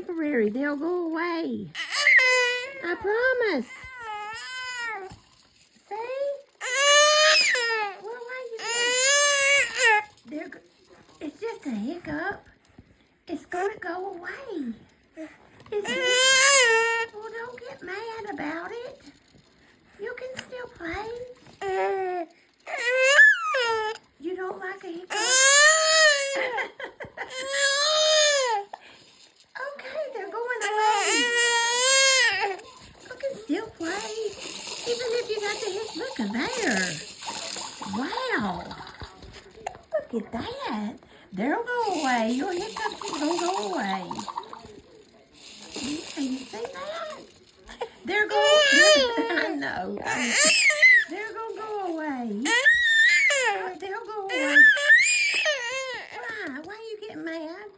temporary. They'll go away. I promise. See? Well, why you... It's just a hiccup. It's going to go away. Well, don't get mad about it. You can still play. You don't like a hiccup? Okay, they're going away. You can still play. Even if you got the hiccup. Look at there. Wow. Look at that. They'll go away. Your hiccups will go away. Yeah, you see that? They're going. I know. They're gonna go away. They'll go away. Why? Why are you getting mad?